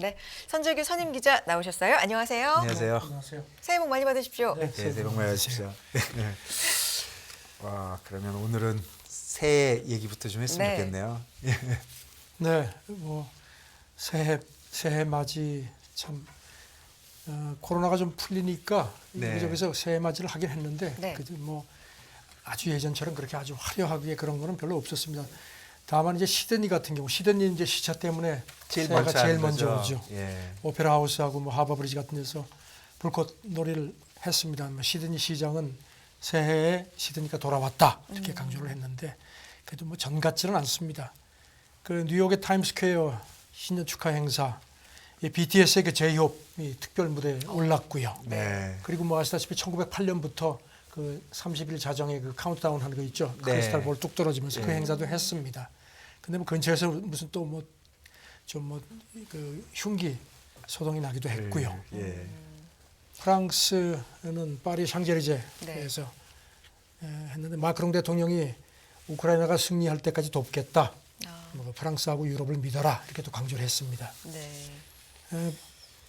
네, 선재규 선임 기자 나오셨어요. 안녕하세요. 안녕하세요. 안녕하세요. 새해 복 많이 받으십시오. 네, 새해 복 많이 받으십시오. 와, 그러면 오늘은 새해 얘기부터 좀 했으면 네. 좋겠네요. 네, 뭐 새해 맞이 참 코로나가 좀 풀리니까 네. 여기저기서 새해 맞이를 하긴 했는데 네. 그래도 뭐 아주 예전처럼 그렇게 아주 화려하게 그런 거는 별로 없었습니다. 다만 이제 시드니 같은 경우 시드니 이제 시차 때문에 새해가 먼저 제일 하는 먼저 거죠. 오죠. 예. 오페라 하우스하고 뭐 하버 브리지 같은 데서 불꽃 놀이를 했습니다. 뭐 시드니 시장은 새해에 시드니가 돌아왔다 이렇게 강조를 했는데 그래도 뭐 전 같지는 않습니다. 그 뉴욕의 타임스퀘어 신년 축하 행사, 이 BTS의 그 제이홉이 특별 무대에 올랐고요. 네. 그리고 뭐 아시다시피 1908년부터 그 30일 자정에 그 카운트다운 하는 거 있죠. 네. 크리스탈 볼 뚝 떨어지면서 그 네. 행사도 했습니다. 근데 뭐 근처에서 무슨 또 뭐 좀 뭐 그 흉기 소동이 나기도 했고요. 예. 프랑스는 파리 샹젤리제에서 했는데 마크롱 대통령이 우크라이나가 승리할 때까지 돕겠다. 뭐 프랑스하고 유럽을 믿어라 이렇게 또 강조를 했습니다. 네.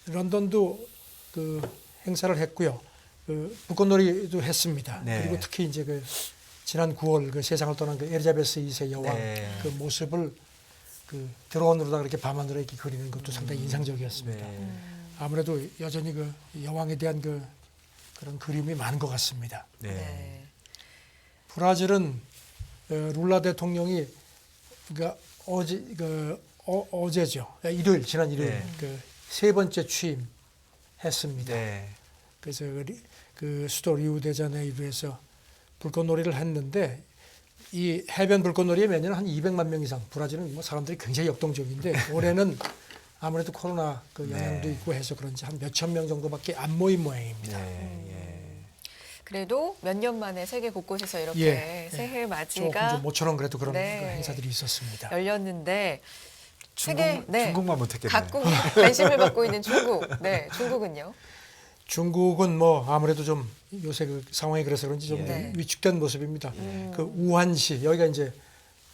런던도 그 행사를 했고요. 그 불꽃놀이도 했습니다. 네. 그리고 특히 이제 그 지난 9월 그 세상을 떠난 그 엘리자베스 2세 여왕 네. 그 모습을 그 드론으로다 그렇게 밤하늘에 이렇게 그리는 것도 상당히 인상적이었습니다. 네. 아무래도 여전히 그 여왕에 대한 그런 그림이 많은 것 같습니다. 네. 네. 브라질은 룰라 대통령이 어제죠. 지난 일요일 네. 그 세 번째 취임했습니다. 네. 그래서 그 수도 리우데자네이루에서 불꽃놀이를 했는데 이 해변 불꽃놀이에 매년 한 200만 명 이상. 브라질은 뭐 사람들이 굉장히 역동적인데 올해는 아무래도 코로나 그 영향도 네. 있고 해서 그런지 한 몇천 명 정도밖에 안 모인 모양입니다. 네. 그래도 몇 년 만에 세계 곳곳에서 이렇게 예. 새해 조금 맞이가 좀 모처럼 그래도 그런 네. 그 행사들이 있었습니다. 열렸는데 중국, 세계 네. 중국만 못했겠네요. 각국 관심을 받고 있는 중국. 네, 중국은요. 중국은 뭐 아무래도 좀 요새 그 상황이 그래서 그런지 좀 네. 위축된 모습입니다. 그 우한시 여기가 이제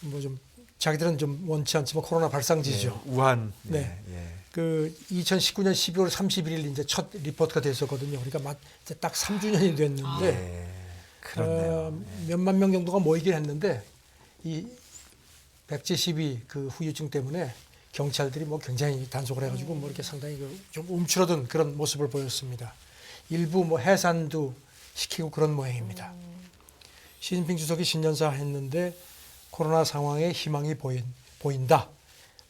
뭐 좀 자기들은 좀 원치 않지만 코로나 발상지죠. 예. 우한. 네. 예. 그 2019년 12월 31일 이제 첫 리포트가 됐었거든요. 그러니까 이제 딱 3주년이 됐는데 예. 그렇네요. 몇만 명 정도가 모이긴 했는데 이 백제12 그 후유증 때문에 경찰들이 뭐 굉장히 단속을 해가지고 뭐 이렇게 상당히 좀 움츠러든 그런 모습을 보였습니다. 일부 뭐 해산도 시키고 그런 모양입니다. 시진핑 주석이 신년사 했는데 코로나 상황에 희망이 보인다.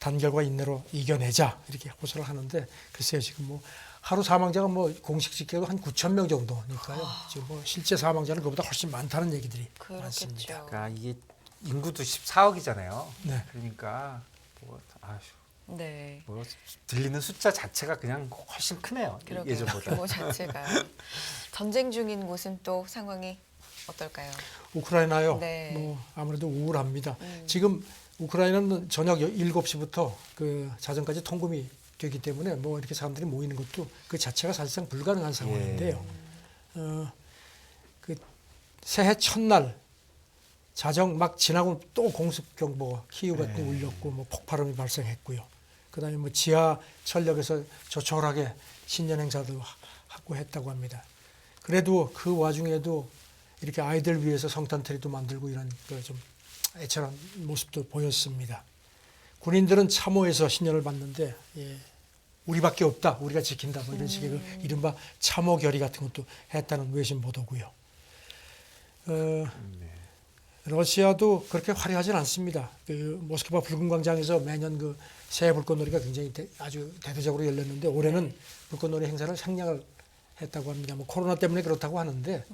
단결과 인내로 이겨내자 이렇게 호소를 하는데 글쎄요 지금 뭐 하루 사망자가 뭐 공식 집계로 한 9천 명 정도니까요. 지금 뭐 실제 사망자는 그보다 훨씬 많다는 얘기들이 많습니다. 그렇겠죠. 그러니까 이게 인구도 14억이잖아요. 네. 그러니까 뭐, 네. 뭐 들리는 숫자 자체가 그냥 훨씬 크네요. 그러게요. 예전보다. 규모 자체가 전쟁 중인 곳은 또 상황이 어떨까요? 우크라이나요. 네. 뭐 아무래도 우울합니다. 지금 우크라이나는 저녁 7시부터 그 자정까지 통금이 되기 때문에 뭐 이렇게 사람들이 모이는 것도 그 자체가 사실상 불가능한 상황인데요. 그 새해 첫날 자정 막 지나고 또 공습 경보가 키우가 또 울렸고 뭐 폭발음이 발생했고요. 그다음에 뭐 지하철역에서 조촐하게 신년 행사도 하고 했다고 합니다. 그래도 그 와중에도 이렇게 아이들 위해서 성탄트리도 만들고 이런 그 좀 애처한 모습도 보였습니다. 군인들은 참호에서 신년을 받는데 우리밖에 없다, 우리가 지킨다, 뭐 이런 식의 그 이른바 참호 결의 같은 것도 했다는 외신 보도고요. 러시아도 그렇게 화려하진 않습니다. 그 모스크바 붉은 광장에서 매년 그 새해 불꽃놀이가 굉장히 아주 대대적으로 열렸는데 올해는 불꽃놀이 행사를 생략을 했다고 합니다. 뭐 코로나 때문에 그렇다고 하는데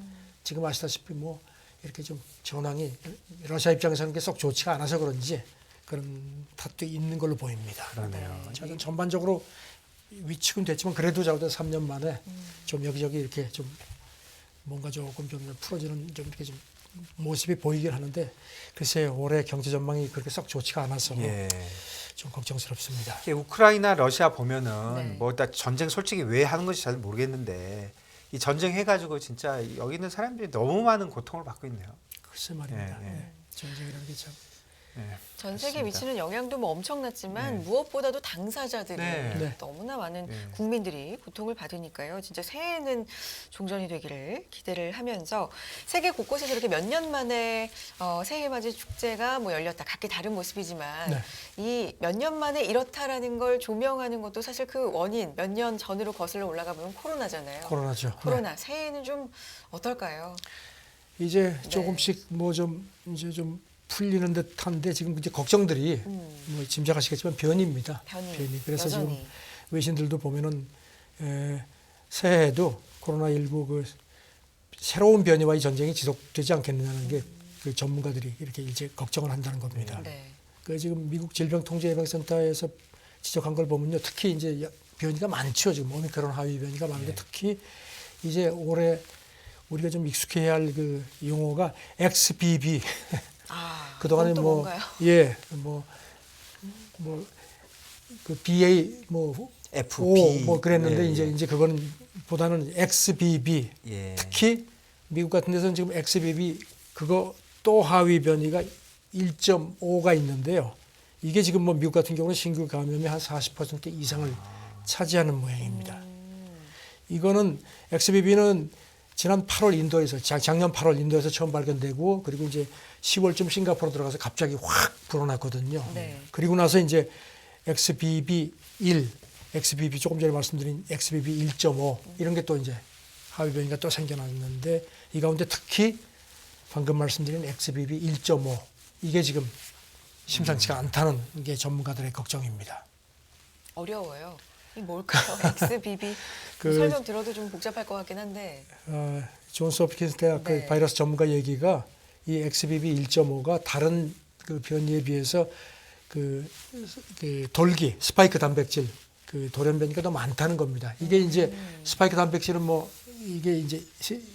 지금 아시다시피 뭐 이렇게 좀 전황이 러시아 입장에서는 썩 좋지가 않아서 그런지 그런 탓도 있는 걸로 보입니다. 그러네요. 저는 전반적으로 위축은 됐지만 그래도 적어도 3년 만에 좀 여기저기 이렇게 좀 뭔가 조금 좀 풀어지는 좀 이렇게 좀 모습이 보이긴 하는데 글쎄요 올해 경제 전망이 그렇게 썩 좋지가 않아서 예. 좀 걱정스럽습니다. 이게 우크라이나 러시아 보면은 네. 뭐 일단 전쟁 솔직히 왜 하는 건지 잘 모르겠는데 이 전쟁 해가지고 진짜 여기 있는 사람들이 너무 많은 고통을 받고 있네요. 글쎄 말입니다. 예, 예. 전쟁이라는 게 참 전 세계에 그렇습니다. 미치는 영향도 뭐 엄청났지만 네. 무엇보다도 당사자들이 네. 네. 너무나 많은 네. 국민들이 고통을 받으니까요. 진짜 새해에는 종전이 되기를 기대를 하면서 세계 곳곳에서 이렇게 몇 년 만에 새해 맞이 축제가 뭐 열렸다. 각기 다른 모습이지만 네. 이 몇 년 만에 이렇다라는 걸 조명하는 것도 사실 그 원인 몇 년 전으로 거슬러 올라가 보면 코로나잖아요. 코로나죠. 네. 코로나 새해는 좀 어떨까요? 이제 네. 조금씩 뭐 좀 이제 좀 풀리는 듯한데 지금 이제 걱정들이 뭐 짐작하시겠지만 변이입니다. 변이. 그래서 여전히. 지금 외신들도 보면은 새해에도 코로나19 그 새로운 변이와의 전쟁이 지속되지 않겠느냐는 게 그 전문가들이 이렇게 이제 걱정을 한다는 겁니다. 네. 그 지금 미국 질병통제예방센터에서 지적한 걸 보면요, 특히 이제 변이가 많죠. 지금 오미크론 하위 변이가 많은데 특히 이제 올해 우리가 좀 익숙해야 할 그 용어가 XBB. 그동안에 그건 또 뭐 뭔가요? 예, 그 BA 뭐 FB O 뭐 그랬는데 예, 이제 그거는 보다는 XBB. 예. 특히 미국 같은 데서는 지금 XBB 그거 또 하위 변이가 1.5가 있는데요. 이게 지금 뭐 미국 같은 경우는 신규 감염의 한 40% 이상을 차지하는 모양입니다. 이거는 XBB는 지난 8월 인도에서 작년 8월 인도에서 처음 발견되고 그리고 이제 10월쯤 싱가포르 들어가서 갑자기 확 불어났거든요. 네. 그리고 나서 이제 XBB1, XBB 조금 전에 말씀드린 XBB 1.5 이런 게 또 이제 하위 변이가 또 생겨났는데 이 가운데 특히 방금 말씀드린 XBB 1.5 이게 지금 심상치가 않다는 게 전문가들의 걱정입니다. 어려워요. 이 뭘까요? XBB 그- 설명 들어도 좀 복잡할 것 같긴 한데. 존스 홉킨스 대학 네. 그 바이러스 전문가 얘기가 이 XBB 1.5가 다른 그 변이에 비해서 그 돌기 스파이크 단백질 그 돌연 변이가 더 많다는 겁니다. 이게 이제 스파이크 단백질은 뭐 이게 이제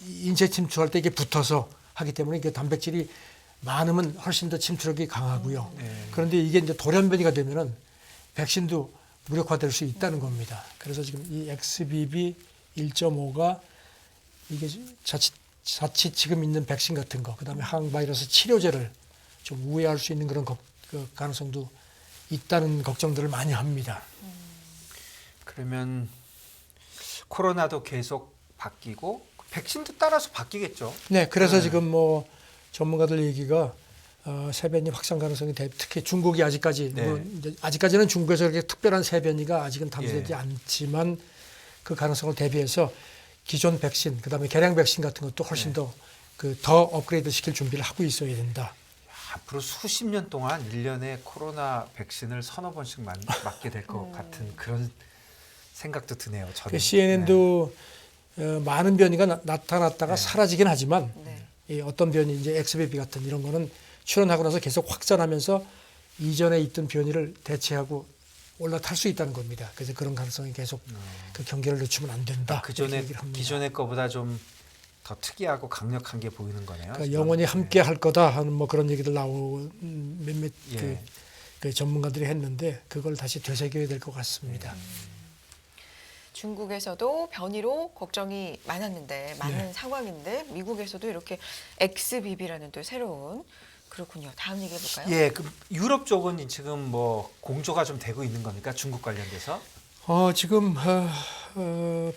인체 침투할 때 이게 붙어서 하기 때문에 이게 단백질이 많으면 훨씬 더 침투력이 강하고요. 그런데 이게 이제 돌연 변이가 되면은 백신도 무력화될 수 있다는 겁니다. 그래서 지금 이 XBB 1.5가 이게 자칫 지금 있는 백신 같은 거, 그다음에 항바이러스 치료제를 좀 우회할 수 있는 그런 그 가능성도 있다는 걱정들을 많이 합니다. 그러면 코로나도 계속 바뀌고 백신도 따라서 바뀌겠죠. 네, 그래서 네. 지금 뭐 전문가들 얘기가 세변이 확산 가능성이 특히 중국이 아직까지 네. 뭐 이제 아직까지는 중국에서 그렇게 특별한 세변이가 아직은 탐지되지 예. 않지만 그 가능성을 대비해서 기존 백신, 그다음에 개량 백신 같은 것도 훨씬 네. 더 업그레이드 시킬 준비를 하고 있어야 된다. 앞으로 수십 년 동안 1년에 코로나 백신을 서너 번씩 맞게 될 것 같은 그런 생각도 드네요. 저는. 그 CNN도 많은 변이가 나타났다가 네. 사라지긴 하지만 네. 이 어떤 변이 이제 XBB 같은 이런 거는 출현하고 나서 계속 확산하면서 이전에 있던 변이를 대체하고 올라탈 수 있다는 겁니다. 그래서 그런 가능성이 계속 그 경계를 늦추면 안 된다. 그 이렇게 전에 얘기를 합니다. 기존의 거보다 좀 더 특이하고 강력한 게 보이는 거네요. 그러니까 지금. 영원히 네. 함께 할 거다 하는 뭐 그런 얘기들 몇몇 예. 그 전문가들이 했는데 그걸 다시 되새겨야 될 것 같습니다. 중국에서도 변이로 걱정이 많았는데 많은 네. 상황인데 미국에서도 이렇게 XBB라는 또 새로운 그렇군요. 다음 얘기해 볼까요? 예, 그 유럽 쪽은 지금 뭐 공조가 좀 되고 있는 겁니까? 중국 관련돼서? 지금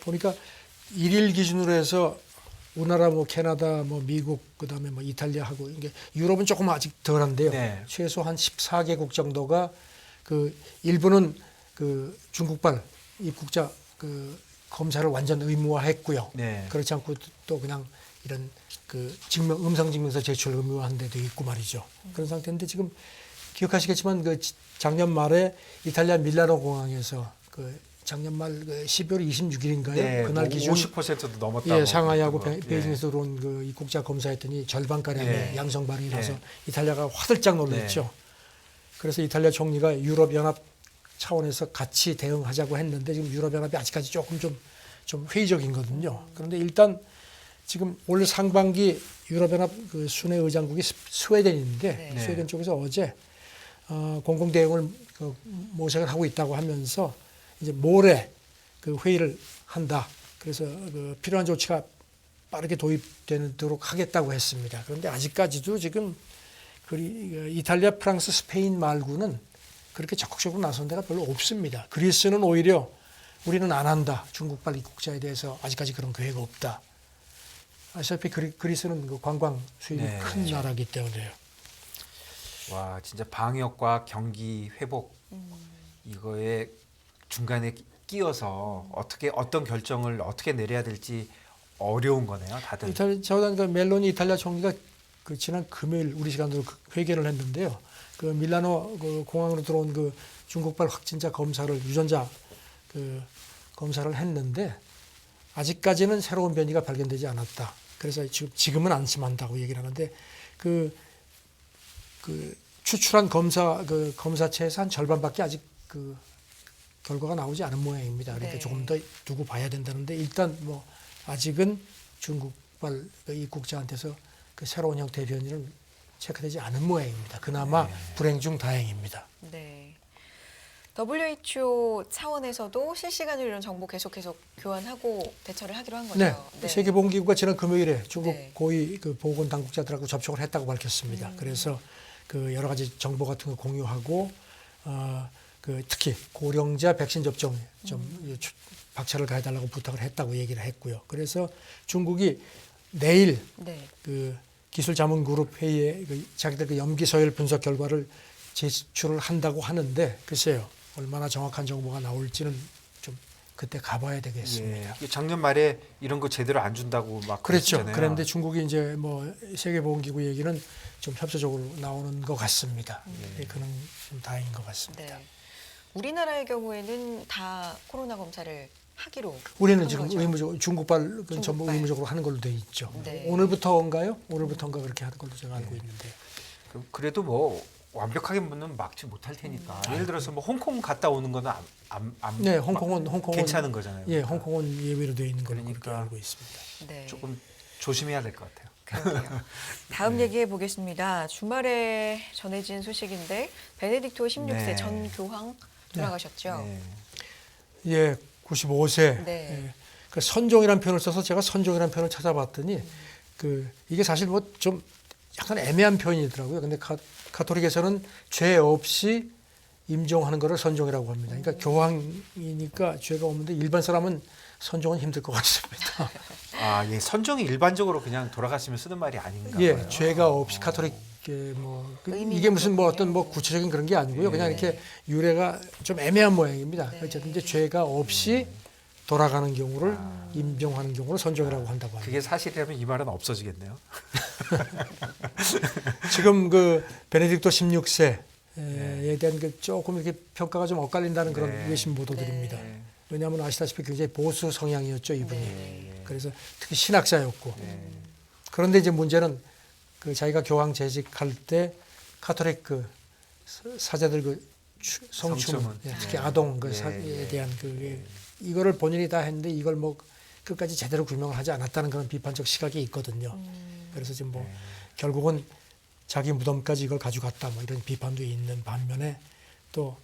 보니까 일일 기준으로 해서 우리나라 뭐 캐나다 뭐 미국 그다음에 뭐 이탈리아하고 이게 유럽은 조금 아직 덜한데요. 네. 최소 한 14개국 정도가 그 일부는 그 중국발 입국자 그 검사를 완전 의무화했고요. 네. 그렇지 않고 또 그냥 이런 그 음성 증명서 제출 의무화한 데도 있고 말이죠. 그런 상태인데 지금 기억하시겠지만 그 작년 말에 이탈리아 밀라노 공항에서 그 작년 말 12월 26일인가요? 네, 그날 뭐 기준 50%도 넘었다고. 예, 상하이하고 그랬던 거. 베이징에서 들어온 그 입국자 검사했더니 절반가량의 네. 양성 반응이라서 네. 이탈리아가 화들짝 놀랐죠. 그래서 이탈리아 총리가 유럽연합 차원에서 같이 대응하자고 했는데 지금 유럽연합이 아직까지 조금 좀 회의적이거든요. 그런데 일단 지금 올 상반기 유럽연합 그 순회 의장국이 스웨덴인데 네. 스웨덴 쪽에서 어제 공공 대응을 모색을 하고 있다고 하면서 이제 모레 그 회의를 한다. 그래서 그 필요한 조치가 빠르게 도입되도록 하겠다고 했습니다. 그런데 아직까지도 지금 이탈리아, 프랑스, 스페인 말고는 그렇게 적극적으로 나선 데가 별로 없습니다. 그리스는 오히려 우리는 안 한다. 중국발 입국자에 대해서 아직까지 그런 계획 없다. 아시다시피 그리스는 그 관광 수입이 네. 큰 나라이기 때문에요. 와, 진짜 방역과 경기 회복 이거에 중간에 끼어서 어떤 결정을 어떻게 내려야 될지 어려운 거네요, 다들. 저는 그 멜로니 이탈리아 총리가 그 지난 금요일 우리 시간으로 회견을 했는데요. 그 밀라노 그 공항으로 들어온 그 중국발 확진자 검사를 유전자 그 검사를 했는데 아직까지는 새로운 변이가 발견되지 않았다. 그래서 지금은 안심한다고 얘기를 하는데 그 추출한 검사체에서 한 절반밖에 아직 그 결과가 나오지 않은 모양입니다. 그러니까 네. 조금 더 두고 봐야 된다는데 일단 뭐 아직은 중국발 입국자한테서 그 새로운 형태의 변이는 체크되지 않은 모양입니다. 그나마 불행 중 다행입니다. 네. WHO 차원에서도 실시간으로 이런 정보 계속 교환하고 대처를 하기로 한 거죠. 네, 세계보건기구가 지난 금요일에 중국 네. 고위 그 보건 당국자들하고 접촉을 했다고 밝혔습니다. 그래서 그 여러 가지 정보 같은 거 공유하고 그 특히 고령자 백신 접종 좀 박차를 가해달라고 부탁을 했다고 얘기를 했고요. 그래서 중국이 내일 네. 그 기술자문그룹 회의에 그 자기들 그 염기 서열 분석 결과를 제출을 한다고 하는데 글쎄요 얼마나 정확한 정보가 나올지는 좀 그때 가봐야 되겠습니다. 예. 작년 말에 이런 거 제대로 안 준다고 막 그렇죠. 그랬잖아요. 그런데 중국이 이제 뭐 세계보건기구 얘기는 좀 협조적으로 나오는 것 같습니다. 예, 그는 좀 다행인 것 같습니다. 네. 우리나라의 경우에는 다 코로나 검사를 하기로 우리는 한 지금 거죠. 의무적으로 중국발 전부 중국발. 의무적으로 하는 걸로 돼 있죠. 네. 오늘부터인가요? 오늘부터인가 그렇게 하는 걸로 제가 알고 있는데. 그래도 뭐 완벽하게는 막지 못할 테니까. 예를 들어서 뭐 홍콩 갔다 오는 거는 네, 홍콩은 괜찮은 거잖아요. 예, 홍콩은 예외로 되어 있는 걸로 그렇게 그러니까 알고 있습니다. 네. 조금 조심해야 될 것 같아요. 그러게요. 다음 얘기해 보겠습니다. 주말에 전해진 소식인데 베네딕토 16세 네. 전 교황 돌아가셨죠. 네. 예, 95세. 네. 예, 그 선종이라는 표현을 써서 제가 선종이라는 표현을 찾아봤더니 그 이게 사실 뭐 좀 약간 애매한 표현이더라고요. 근데 가톨릭에서는 죄 없이 임종하는 것을 선종이라고 합니다. 그러니까 교황이니까 죄가 없는데 일반 사람은 선종은 힘들 것 같습니다. 아, 예, 선종이 일반적으로 그냥 돌아가시면 쓰는 말이 아닌가 예, 봐요. 죄가 없이 가톨릭의 뭐 의미가 이게 무슨 뭐 그렇군요. 어떤 뭐 구체적인 그런 게 아니고요. 그냥 네. 이렇게 유래가 좀 애매한 모양입니다. 네. 어쨌든 이제 죄가 없이 돌아가는 경우를 임종하는 경우를 선종이라고 한다고 합니다. 그게 사실이라면 이 말은 없어지겠네요. 지금 그 베네딕토 16세에 대한 그 조금 이렇게 평가가 좀 엇갈린다는 그런 네. 외신 보도들입니다. 네. 왜냐하면 아시다시피 굉장히 보수 성향이었죠 이분이. 네. 그래서 특히 신학자였고. 네. 그런데 이제 문제는 그 자기가 교황 재직할 때 카톨릭 그 사제들 그 성추문, 성추문. 예, 특히 네. 아동 그 네. 사에 네. 대한 그 이거를 본인이 다 했는데 이걸 뭐 끝까지 제대로 규명을 하지 않았다는 그런 비판적 시각이 있거든요. 그래서 지금 뭐 결국은 자기 무덤까지 이걸 가져갔다 뭐 이런 비판도 있는 반면에 또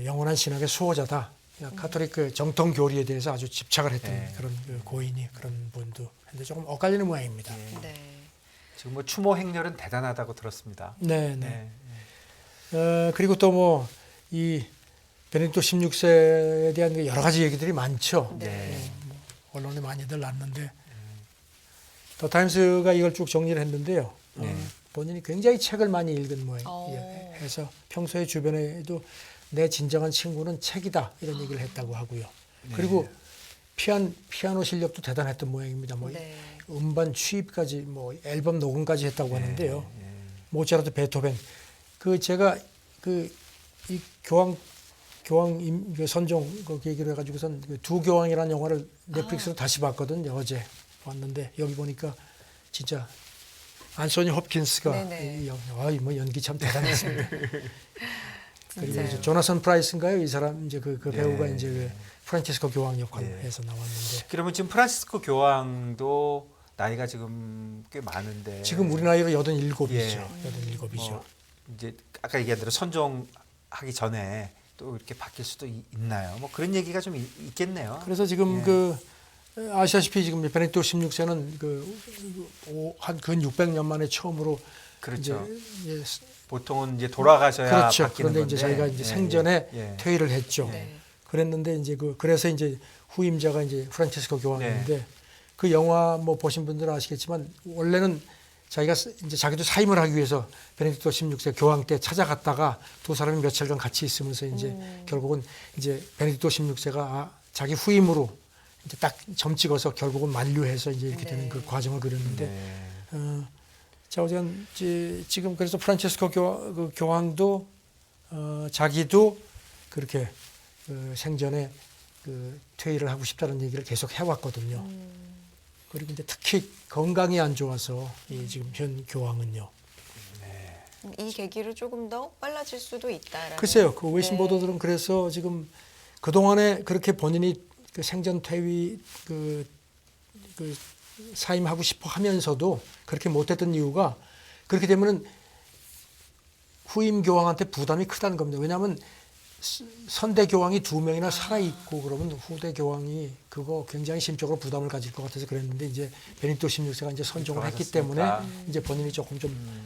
영원한 신학의 수호자다. 카톨릭 그 정통 교리에 대해서 아주 집착을 했던 네. 그런 그 고인이 그런 분도 근데 조금 엇갈리는 모양입니다. 네. 지금 뭐 추모 행렬은 대단하다고 들었습니다. 네, 네. 네. 그리고 또 뭐 이 베네딕토 16세에 대한 그 여러 가지 얘기들이 많죠. 네. 뭐 언론에 많이들 났는데 더 타임스가 이걸 쭉 정리를 했는데요. 네. 본인이 굉장히 책을 많이 읽은 모양. 오. 해서 평소에 주변에도 내 진정한 친구는 책이다 이런 얘기를 했다고 하고요. 그리고 피아노 실력도 대단했던 모양입니다. 뭐 네. 음반 취입까지 뭐 앨범 녹음까지 했다고 하는데요. 네. 모차르트, 베토벤. 그 제가 그 이 교황 그 선종 그 얘기를 해가지고선 그 두 교황이라는 영화를 넷플릭스로 다시 봤거든요. 어제 봤는데 여기 보니까 진짜 안소니 홉킨스가 네네. 뭐 연기 참 대단했습니다. 그리고 진짜요. 이제 조나선 프라이스인가요? 이 사람 이제 그 배우가 네. 이제 그 프란치스코 교황 역할을 네. 해서 나왔는데 그러면 지금 프란시스코 교황도 나이가 지금 꽤 많은데 지금 우리 나이로 87이죠. 예. 87이죠. 뭐 이제 아까 얘기한 대로 선종하기 전에 또 이렇게 바뀔 수도 있나요? 뭐 그런 얘기가 좀 있겠네요. 그래서 지금 예. 그 아시다시피 지금 베네딕토 16세는 그 한 근 600년 만에 처음으로 그렇죠. 이제 보통은 이제 돌아가셔야 그렇죠. 바뀌는 그런데 건데. 이제 자기가 이제 생전에 예. 퇴위를 했죠. 네. 그랬는데 이제 그래서 이제 후임자가 이제 프란체스코 교황인데 그 영화 뭐 보신 분들은 아시겠지만 원래는 자기가 이제 자기도 사임을 하기 위해서 베네딕토 16세 교황 때 찾아갔다가 두 사람이 며칠간 같이 있으면서 이제 결국은 이제 베네딕토 16세가 자기 후임으로 이제 딱 점 찍어서 결국은 만류해서 이제 이렇게 되는 그 과정을 그렸는데 네. 자, 어쨌든 지금 그래서 프란체스코 교황도 자기도 그렇게 생전에 퇴위를 하고 싶다는 얘기를 계속 해왔거든요. 그리고 이제 특히 건강이 안 좋아서 지금 현 교황은요. 이 계기로 조금 더 빨라질 수도 있다라는. 글쎄요, 그 외신 네. 보도들은 그래서 지금 그 동안에 그렇게 본인이 그 생전 퇴위 그 사임하고 싶어 하면서도 그렇게 못했던 이유가 그렇게 되면은 후임 교황한테 부담이 크다는 겁니다. 왜냐하면 선대 교황이 2명이나 살아 있고 그러면 후대 교황이 그거 굉장히 심적으로 부담을 가질 것 같아서 그랬는데 이제 베네딕토 16세가 이제 선종을 했기 때문에 이제 본인이 조금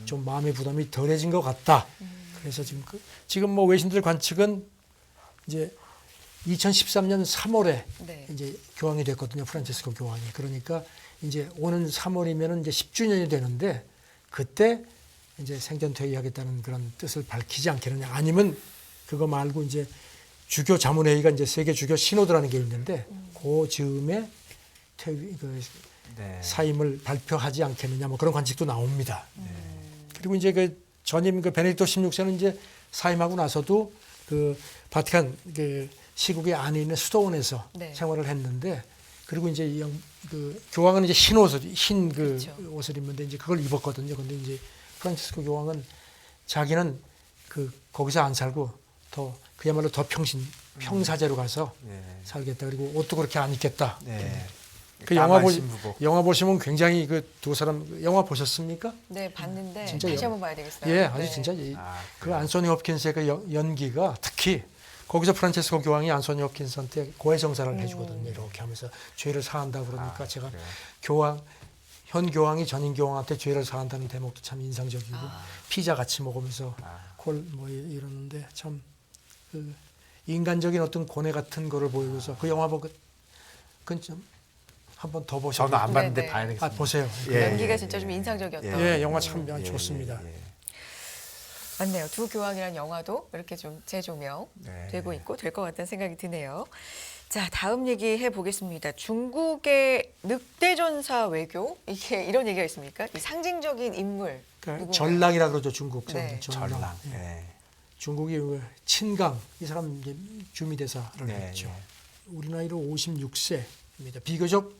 좀 마음의 부담이 덜해진 것 같다. 그래서 지금 뭐 외신들 관측은 이제 2013년 3월에 네. 이제 교황이 됐거든요. 프란체스코 교황이. 그러니까 이제 오는 3월이면은 이제 10주년이 되는데 그때 이제 생전 퇴위하겠다는 그런 뜻을 밝히지 않겠느냐. 아니면 그거 말고 이제 주교 자문회의가 이제 세계 주교 신호드라는 게 있는데 그 즈음에 퇴위 네. 사임을 발표하지 않겠느냐. 뭐 그런 관측도 나옵니다. 그리고 이제 그 전임 그 베네딕토 16세는 이제 사임하고 나서도 그 바티칸 그 시국의 안에 있는 수도원에서 네. 생활을 했는데 그리고 이제 그 교황은 이제 흰 옷을 그렇죠. 옷을 입는데 이제 그걸 입었거든요. 근데 이제 프란치스코 교황은 자기는 거기서 안 살고 더 그야말로 더 평사제로 가서 네. 살겠다. 그리고 옷도 그렇게 안 입겠다. 네. 그 까만 신부복. 영화 보시면 굉장히 그 두 사람 영화 보셨습니까? 네, 봤는데 진짜 다시 한번 봐야 되겠어요. 예, 아주 네. 진짜 그 그래요? 안소니 홉킨스의 그 연기가 특히 거기서 프란체스코 교황이 안소니 홉킨스한테 고해성사를 해주거든요. 이렇게 하면서 죄를 사한다 그러니까 제가 그래요? 현 교황이 전임 교황한테 죄를 사한다는 대목도 참 인상적이고 피자 같이 먹으면서 뭐 이러는데 참 그 인간적인 어떤 고뇌 같은 거를 보여줘서 그 영화 보고 그건 좀 한번 더 보셔도 저는 안 봤는데 네네. 봐야 되겠습니다. 보세요. 예, 연기가 예, 진짜 좀 예. 인상적이었던. 예, 영화 참 좋습니다. 예, 예. 맞네요. 두 교황이라는 영화도 이렇게 좀 재조명 네. 되고 있고 될 것 같다는 생각이 드네요. 자, 다음 얘기해 보겠습니다. 중국의 늑대전사 외교 이게 이런 얘기가 있습니까? 이 상징적인 인물. 그러니까 누군가요? 전랑이라 그러죠 중국 네. 전랑. 예. 네. 중국이 친강 이 사람 이제 주미대사를 네, 했죠. 네. 우리 나이로 56세입니다. 비교적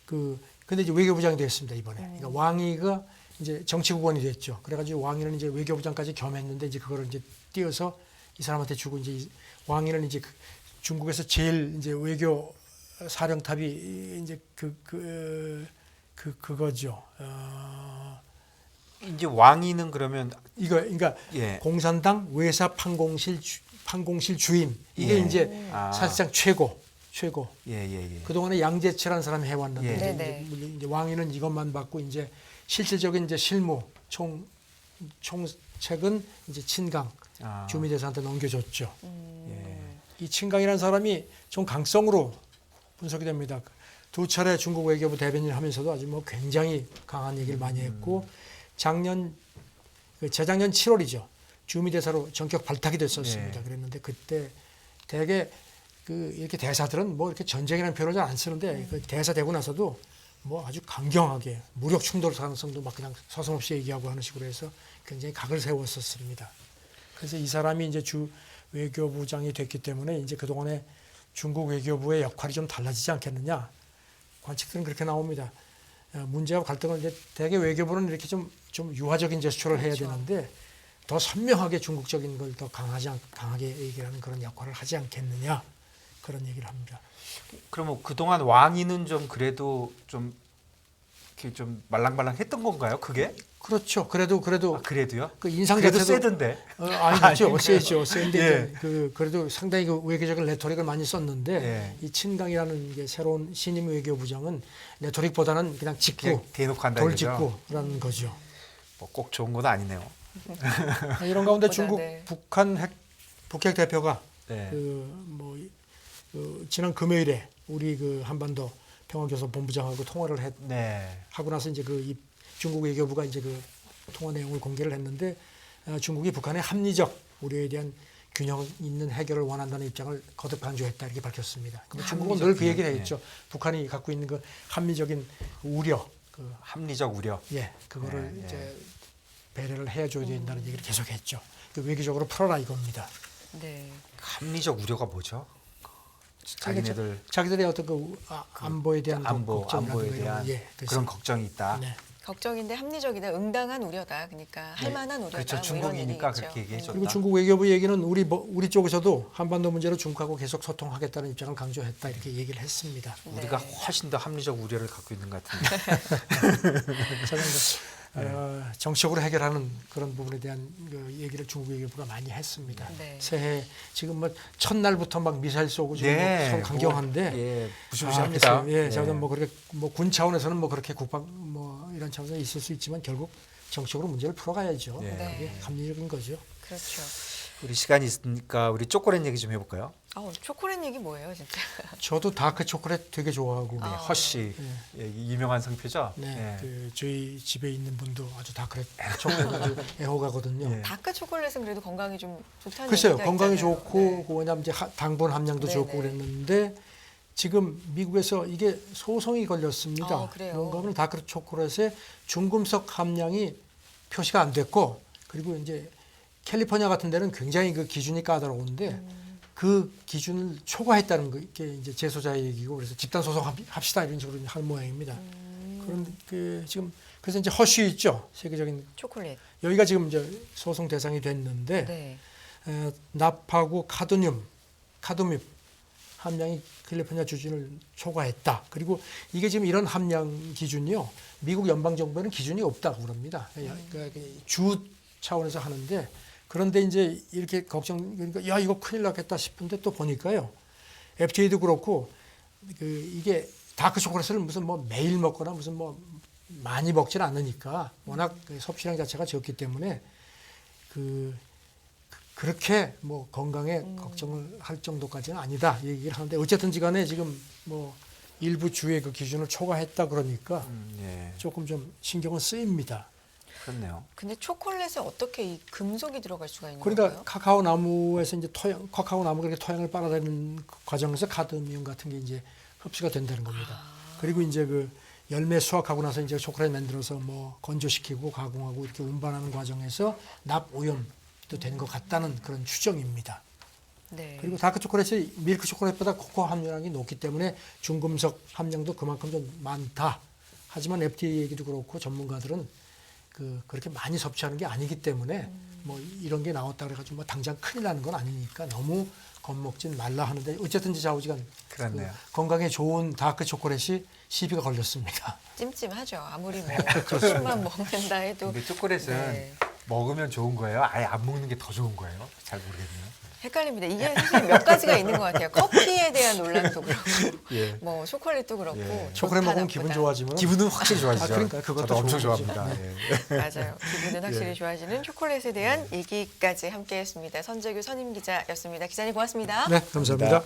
근데 이제 외교부장이 됐습니다 이번에. 그러니까 왕위가 이제 정치국원이 됐죠. 그래가지고 왕위는 이제 외교부장까지 겸했는데 이제 그거를 이제 띄어서 이 사람한테 주고 이제 왕위는 이제 중국에서 제일 이제 외교 사령탑이 이제 그거죠. 이제 왕위는 그러면 그러니까 예. 공산당 외사 판공실 주임 이게 예. 이제 사실상 최고. 예. 그 동안에 양재철이라는 사람이 해왔는데 예. 네네. 이제 왕위는 이것만 받고 이제 실질적인 이제 실무 총책은 이제 친강 주미대사한테 넘겨줬죠. 예. 이 친강이라는 사람이 좀 강성으로 분석이 됩니다. 두 차례 중국 외교부 대변인을 하면서도 아주 뭐 굉장히 강한 얘기를 많이 했고 재작년 7월이죠. 주미대사로 전격 발탁이 됐었습니다. 네. 그랬는데 그때 되게 이렇게 대사들은 뭐 이렇게 전쟁이라는 표현을 잘 안 쓰는데 그 대사 되고 나서도 뭐 아주 강경하게 무력 충돌 가능성도 막 그냥 서슴없이 얘기하고 하는 식으로 해서 굉장히 각을 세웠었습니다. 그래서 이 사람이 이제 주 외교부장이 됐기 때문에 이제 그동안에 중국 외교부의 역할이 좀 달라지지 않겠느냐. 관측들은 그렇게 나옵니다. 문제와 갈등은 이제 대개 외교부는 이렇게 좀 유화적인 제스처를 해야 되는데 더 선명하게 중국적인 걸 더 강하게 얘기를 하는 그런 역할을 하지 않겠느냐. 그런 얘기를 합니다. 그러면 그동안 왕위는 좀 그래도 좀 이렇게 좀 말랑말랑했던 건가요? 그게? 그렇죠. 그래도요. 그 인상 그래도 자체도 세던데. 아니죠. 세죠. 센데 예. 그래도 상당히 그 외교적인 레토릭을 많이 썼는데 예. 이 친강이라는 게 새로운 신임 외교부장은 레토릭보다는 그냥 그냥 대놓고 한다 이거죠. 돌직구라는 거죠. 뭐 꼭 좋은 건 아니네요. 이런 가운데 보다, 중국 네. 북핵 대표가 네. 지난 금요일에 우리 그 한반도 평화교섭본부장하고 통화를 네. 하고 나서 이제 이 중국 외교부가 이제 그 통화 내용을 공개를 했는데 중국이 북한의 합리적 우려에 대한 균형 있는 해결을 원한다는 입장을 거듭 강조했다 이렇게 밝혔습니다. 그럼 중국은 늘 그 얘기를 했죠. 북한이 갖고 있는 그 합리적인 우려, 그 합리적 우려. 그거를 네, 이제 배려를 해줘야 된다는 얘기를 계속했죠. 그 외교적으로 풀어라 이겁니다. 네. 합리적 우려가 뭐죠? 자기들의 어떤 안보에 대한 안보에 걱정이라든가 대한 이런 그런 걱정이 있다. 네. 걱정인데 합리적이다, 응당한 우려다. 그러니까 할 만한 우려다. 그렇죠. 뭐 중국이니까 이런 그렇게 얘기겠죠. 얘기해줬다. 그리고 중국 외교부 얘기는 우리 쪽에서도 한반도 문제로 중국하고 계속 소통하겠다는 입장을 강조했다 이렇게 얘기를 했습니다. 우리가 네. 훨씬 더 합리적 우려를 갖고 있는 것 같은데. 저는 정치적으로 해결하는 그런 부분에 대한 그 얘기를 중국 외교부가 많이 했습니다. 네. 새해 지금 뭐 첫날부터 막 미사일 쏘고 지금 네, 서로 강경한데 예, 무시무시합니다. 글쎄요. 저는 뭐 그렇게 뭐 군 차원에서는 뭐 그렇게 국방 뭐 이런 차원에서 있을 수 있지만 결국 정치적으로 문제를 풀어가야죠. 네. 그게 합리적인 거죠. 그렇죠. 우리 시간이 있으니까 우리 초콜릿 얘기 좀 해볼까요? 초콜릿 얘기 뭐예요, 진짜? 저도 다크 초콜릿 되게 좋아하고. 네, 허쉬 예, 유명한 상표죠. 네, 그 저희 집에 있는 분도 아주 다크 초콜릿 아주 애호가거든요. 네. 다크 초콜릿은 그래도 건강에 좀 좋다는 글쎄요, 얘기가 건강에 있잖아요. 좋고 네. 그 왜냐하면 이제 당분 함량도 네, 좋고 네. 그랬는데 지금 미국에서 이게 소송이 걸렸습니다. 그래요? 뭔가 하면 다크 초콜릿의 중금속 함량이 표시가 안 됐고 그리고 이제 캘리포니아 같은 데는 굉장히 그 기준이 까다로운데 그 기준을 초과했다는 게 이제 제소자의 얘기고 그래서 집단 소송 합시다 이런 식으로 할 모양입니다. 그런데 지금 그래서 이제 허쉬 있죠, 세계적인 초콜릿. 여기가 지금 이제 소송 대상이 됐는데 네. 납하고 카드뮴 함량이 캘리포니아 기준을 초과했다. 그리고 이게 지금 이런 함량 기준이요, 미국 연방 정부에는 기준이 없다고 그럽니다. 그러니까 주 차원에서 하는데 그런데 이제 이렇게 그러니까 야 이거 큰일 나겠다 싶은데 또 보니까요, FDA도 그렇고 이게 다크 초콜릿을 무슨 뭐 매일 먹거나 무슨 뭐 많이 먹지는 않으니까 워낙 섭취량 자체가 적기 때문에 그렇게 뭐 건강에 걱정을 할 정도까지는 아니다 얘기를 하는데 어쨌든지간에 지금 뭐 일부 주의 그 기준을 초과했다 그러니까 예, 조금 좀 신경은 쓰입니다. 그렇네요. 근데 초콜릿에 어떻게 이 금속이 들어갈 수가 있는 그러니까 건가요? 카카오 나무에서 이제 카카오 나무가 이렇게 토양을 빨아들이는 과정에서 카드뮴 같은 게 이제 흡수가 된다는 겁니다. 그리고 이제 그 열매 수확하고 나서 이제 초콜릿 만들어서 뭐 건조시키고 가공하고 이렇게 운반하는 과정에서 납 오염도 되는 것 같다는 그런 추정입니다. 네. 그리고 다크 초콜릿이 밀크 초콜릿보다 코코아 함량이 높기 때문에 중금속 함량도 그만큼 좀 많다. 하지만 FDA 얘기도 그렇고 전문가들은 그렇게 많이 섭취하는 게 아니기 때문에 뭐 이런 게 나왔다 그래가지고 뭐 당장 큰일 나는 건 아니니까 너무 겁먹진 말라 하는데 어쨌든지 좌우지간 그렇네요. 건강에 좋은 다크 초콜릿이 시비가 걸렸습니다. 찜찜하죠. 아무리 뭐 술만 먹는다 해도. 근데 초콜릿은 네. 먹으면 좋은 거예요? 아예 안 먹는 게 더 좋은 거예요? 잘 모르겠네요. 헷갈립니다. 이게 사실 몇 가지가 있는 것 같아요. 커피에 대한 논란도 그렇고, 예. 뭐 초콜릿도 그렇고. 예. 초콜릿 좋다, 먹으면 기분 나쁘다. 좋아지면 기분은 확실히 좋아지죠. 그러니까 그것도 저도 엄청 좋은 거죠. 좋아합니다. 예. 맞아요. 기분은 확실히 예. 좋아지는 초콜릿에 대한 얘기까지 함께했습니다. 선재규 선임 기자였습니다. 기자님 고맙습니다. 네, 감사합니다.